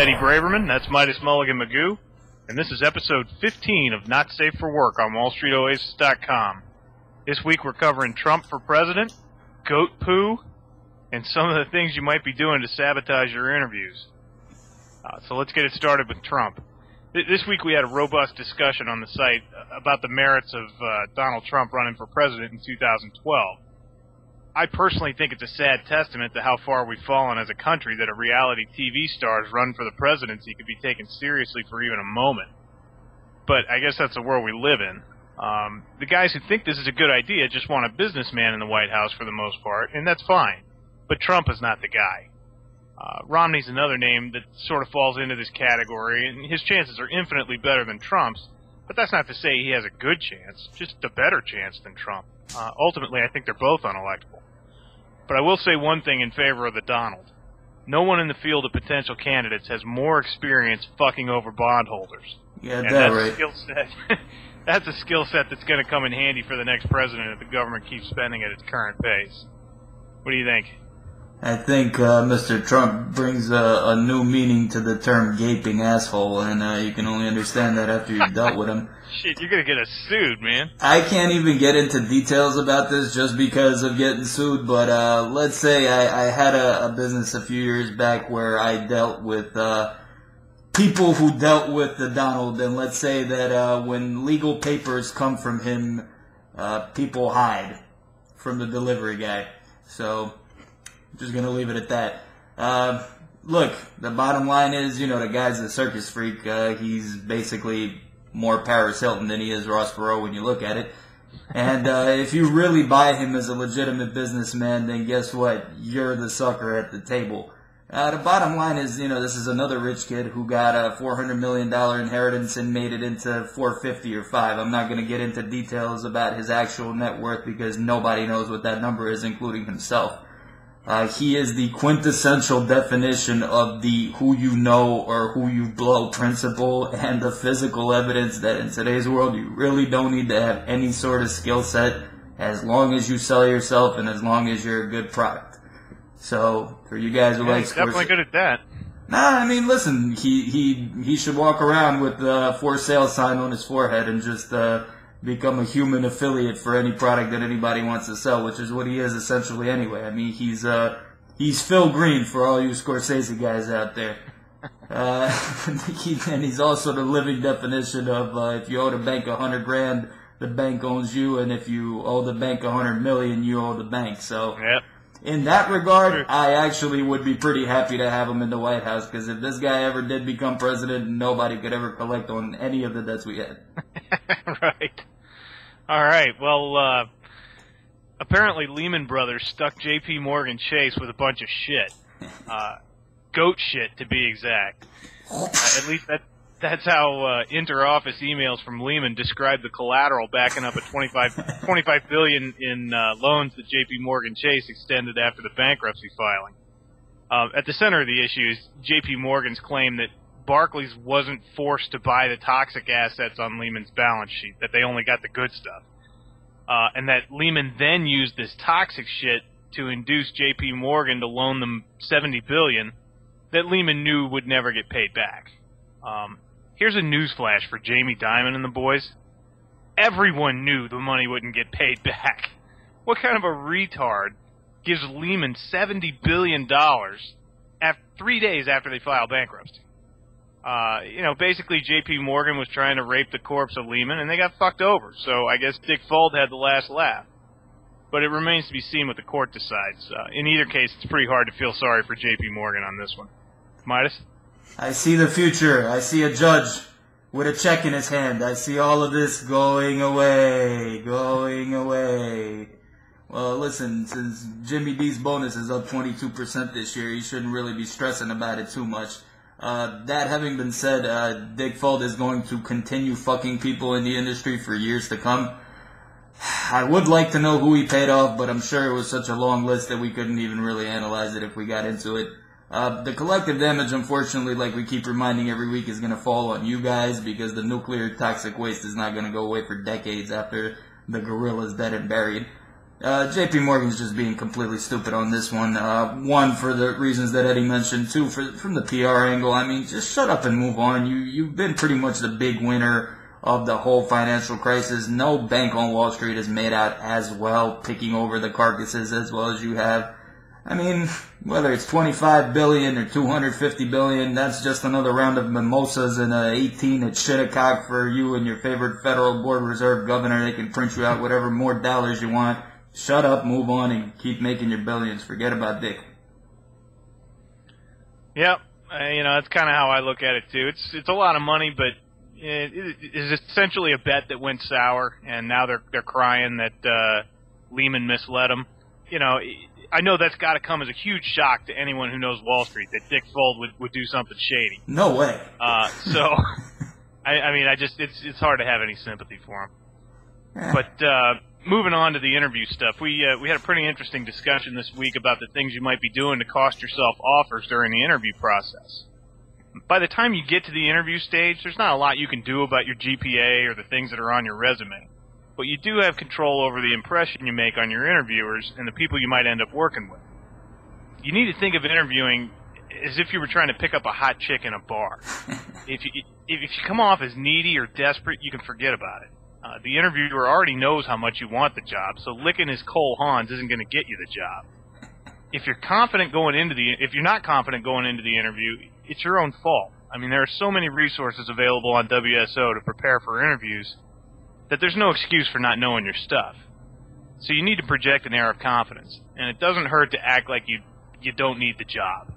Eddie Braverman, that's Midas Mulligan Magoo, and this is episode 15 of Not Safe for Work on WallStreetOasis.com. This week we're covering Trump for president, goat poo, and some of the things you might be doing to sabotage your interviews. So let's get it started with Trump. This week we had a robust discussion on the site about the merits of Donald Trump running for president in 2012. I personally think it's a sad testament to how far we've fallen as a country that a reality TV star's run for the presidency could be taken seriously for even a moment. But I guess that's the world we live in. The guys who think this is a good idea just want a businessman in the White House for the most part, and that's fine. But Trump is not the guy. Romney's another name that sort of falls into this category, and his chances are infinitely better than Trump's, but that's not to say he has a good chance, just a better chance than Trump. Ultimately, I think they're both unelectable. But I will say one thing in favor of the Donald. No one in the field of potential candidates has more experience fucking over bondholders. Yeah, and that's right. A skill set. That's a skill set that's going to come in handy for the next president if the government keeps spending at its current pace. What do you think? I think Mr. Trump brings a new meaning to the term gaping asshole, and you can only understand that after you've dealt with him. Shit, you're going to get us sued, man. I can't even get into details about this just because of getting sued, but let's say I had a business a few years back where I dealt with people who dealt with the Donald, and let's say that when legal papers come from him, people hide from the delivery guy. So just going to leave it at that. Look, the bottom line is, the guy's a circus freak. He's basically more Paris Hilton than he is Ross Perot when you look at it. And if you really buy him as a legitimate businessman, then guess what? You're the sucker at the table. The bottom line is, this is another rich kid who got a $400 million inheritance and made it into $450 or $5. I'm not going to get into details about his actual net worth because nobody knows what that number is, including himself. He is the quintessential definition of the who you know or who you blow principle and the physical evidence that in today's world you really don't need to have any sort of skill set as long as you sell yourself and as long as you're a good product. So, for you guys who like he's definitely good at that. Nah, I mean, listen, he should walk around with the for sale sign on his forehead and just become a human affiliate for any product that anybody wants to sell, which is what he is essentially anyway. I mean, he's Phil Green for all you Scorsese guys out there. And he's also the living definition of if you owe the bank $100,000, the bank owns you, and if you owe the bank $100 million, you owe the bank. So, yep. In that regard, I actually would be pretty happy to have him in the White House, because if this guy ever did become president, nobody could ever collect on any of the debts we had. Right. All right. Well, apparently Lehman Brothers stuck J.P. Morgan Chase with a bunch of shit. Goat shit, to be exact. At least that's how inter-office emails from Lehman described the collateral backing up a $25 billion in loans that J.P. Morgan Chase extended after the bankruptcy filing. At the center of the issue is J.P. Morgan's claim that Barclays wasn't forced to buy the toxic assets on Lehman's balance sheet, that they only got the good stuff. And that Lehman then used this toxic shit to induce J.P. Morgan to loan them $70 billion that Lehman knew would never get paid back. Here's a newsflash for Jamie Dimon and the boys. Everyone knew the money wouldn't get paid back. What kind of a retard gives Lehman $70 billion 3 days after they file bankruptcy? Basically J.P. Morgan was trying to rape the corpse of Lehman, and they got fucked over. So I guess Dick Fuld had the last laugh. But it remains to be seen what the court decides. In either case, it's pretty hard to feel sorry for J.P. Morgan on this one. Midas? I see the future. I see a judge with a check in his hand. I see all of this going away. Well, listen, since Jimmy D's bonus is up 22% this year, he shouldn't really be stressing about it too much. That having been said, Dick Fuld is going to continue fucking people in the industry for years to come. I would like to know who he paid off, but I'm sure it was such a long list that we couldn't even really analyze it if we got into it. The collective damage, unfortunately, like we keep reminding every week, is going to fall on you guys because the nuclear toxic waste is not going to go away for decades after the gorilla's dead and buried. JP Morgan's just being completely stupid on this one. One, for the reasons that Eddie mentioned. Two, from the PR angle. I mean, just shut up and move on. You've been pretty much the big winner of the whole financial crisis. No bank on Wall Street has made out as well, picking over the carcasses as well as you have. I mean, whether it's $25 billion or $250 billion, that's just another round of mimosas and a 18 at Shitticock for you and your favorite Federal Board Reserve governor. They can print you out whatever more dollars you want. Shut up, move on, and keep making your billions. Forget about Dick. Yep, that's kind of how I look at it too. It's a lot of money, but it is essentially a bet that went sour, and now they're crying that Lehman misled them. I know that's got to come as a huge shock to anyone who knows Wall Street that Dick Fuld would do something shady. No way. So, I mean, it's hard to have any sympathy for him. Yeah. But moving on to the interview stuff, we had a pretty interesting discussion this week about the things you might be doing to cost yourself offers during the interview process. By the time you get to the interview stage, there's not a lot you can do about your GPA or the things that are on your resume. But you do have control over the impression you make on your interviewers and the people you might end up working with. You need to think of interviewing as if you were trying to pick up a hot chick in a bar. If you come off as needy or desperate, you can forget about it. The interviewer already knows how much you want the job, so licking his Cole Hans isn't going to get you the job. If you're not confident going into the interview, it's your own fault. I mean, there are so many resources available on WSO to prepare for interviews that there's no excuse for not knowing your stuff. So you need to project an air of confidence, and it doesn't hurt to act like you don't need the job.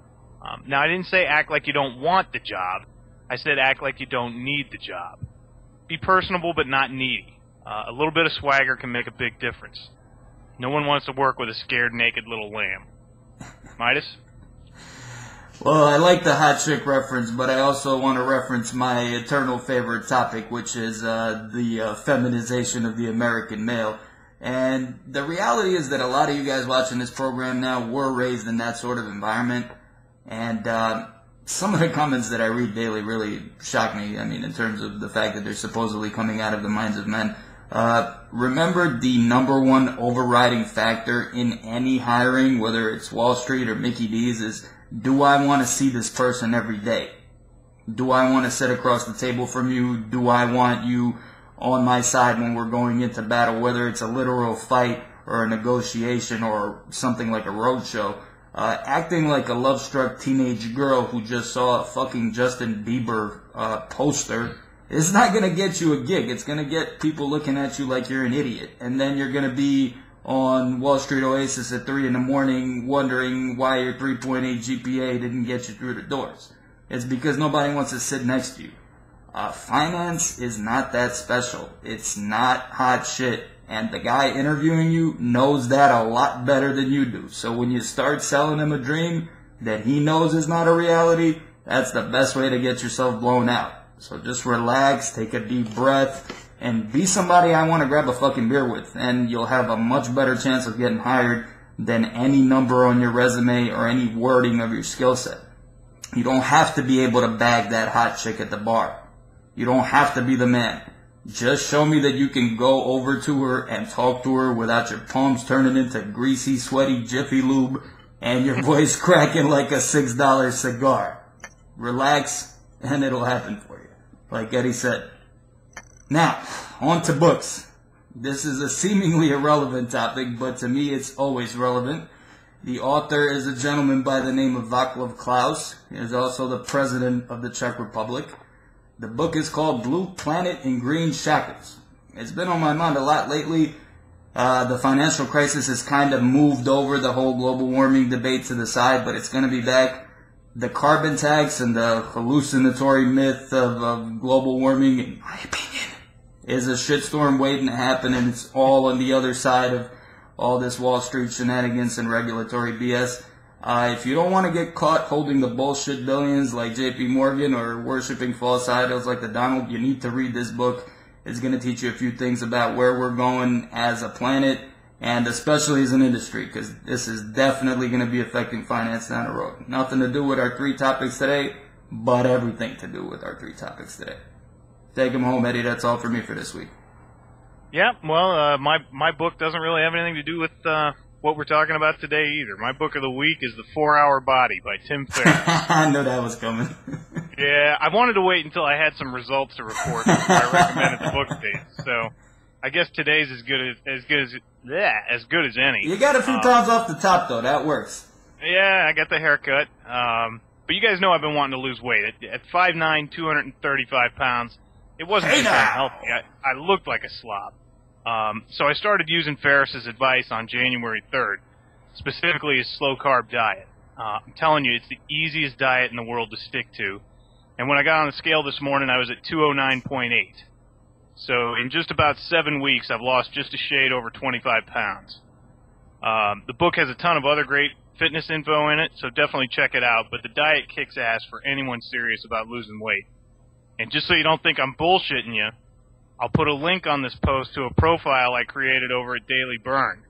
Now, I didn't say act like you don't want the job. I said act like you don't need the job. Be personable but not needy. A little bit of swagger can make a big difference. No one wants to work with a scared, naked little lamb. Midas? Well, I like the hot chick reference, but I also want to reference my eternal favorite topic, which is the feminization of the American male. And the reality is that a lot of you guys watching this program now were raised in that sort of environment. And some of the comments that I read daily really shock me. I mean, in terms of the fact that they're supposedly coming out of the minds of men. Remember, the number one overriding factor in any hiring, whether it's Wall Street or Mickey D's, is, do I want to see this person every day? Do I want to sit across the table from you? Do I want you on my side when we're going into battle, whether it's a literal fight or a negotiation or something like a roadshow? Acting like a love-struck teenage girl who just saw a fucking Justin Bieber poster is not going to get you a gig. It's going to get people looking at you like you're an idiot. And then you're going to be on Wall Street Oasis at 3 in the morning wondering why your 3.8 GPA didn't get you through the doors. It's because nobody wants to sit next to you. Finance is not that special. It's not hot shit. And the guy interviewing you knows that a lot better than you do. So when you start selling him a dream that he knows is not a reality, that's the best way to get yourself blown out. So just relax, take a deep breath, and be somebody I want to grab a fucking beer with. And you'll have a much better chance of getting hired than any number on your resume or any wording of your skill set. You don't have to be able to bag that hot chick at the bar. You don't have to be the man. Just show me that you can go over to her and talk to her without your palms turning into greasy, sweaty Jiffy Lube and your voice cracking like a $6 cigar. Relax, and it'll happen for you, like Eddie said. Now, on to books. This is a seemingly irrelevant topic, but to me it's always relevant. The author is a gentleman by the name of Václav Klaus. He is also the president of the Czech Republic. The book is called Blue Planet in Green Shackles. It's been on my mind a lot lately. The financial crisis has kind of moved over the whole global warming debate to the side, but it's going to be back. The carbon tax and the hallucinatory myth of global warming, in my opinion, is a shitstorm waiting to happen, and it's all on the other side of all this Wall Street shenanigans and regulatory BS. If you don't want to get caught holding the bullshit billions like JP Morgan or worshiping false idols like the Donald, you need to read this book. It's going to teach you a few things about where we're going as a planet and especially as an industry, because this is definitely going to be affecting finance down the road. Nothing to do with our three topics today, but everything to do with our three topics today. Take them home, Eddie. That's all for me for this week. Yeah, well, my book doesn't really have anything to do with what we're talking about today either. My book of the week is The 4-Hour Body by Tim Ferriss. I knew that was coming. Yeah, I wanted to wait until I had some results to report before I recommended the book dates. So, I guess today's as good as any. You got a few times off the top though. That works. Yeah, I got the haircut. But you guys know I've been wanting to lose weight. At 5'9", 235 pounds, it wasn't just unhealthy. I looked like a slob. So I started using Ferriss's advice on January 3rd, specifically his slow-carb diet. I'm telling you, it's the easiest diet in the world to stick to. And when I got on the scale this morning, I was at 209.8. So in just about 7 weeks, I've lost just a shade over 25 pounds. The book has a ton of other great fitness info in it, so definitely check it out. But the diet kicks ass for anyone serious about losing weight. And just so you don't think I'm bullshitting you, I'll put a link on this post to a profile I created over at Daily Burn.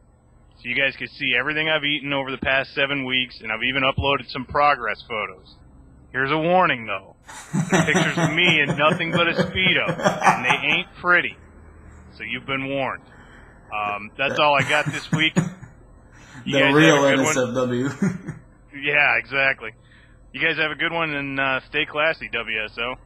So you guys can see everything I've eaten over the past 7 weeks, and I've even uploaded some progress photos. Here's a warning, though. They're pictures of me in nothing but a Speedo, and they ain't pretty. So you've been warned. That's all I got this week. The real NSFW. Yeah, exactly. You guys have a good one, and stay classy, WSO.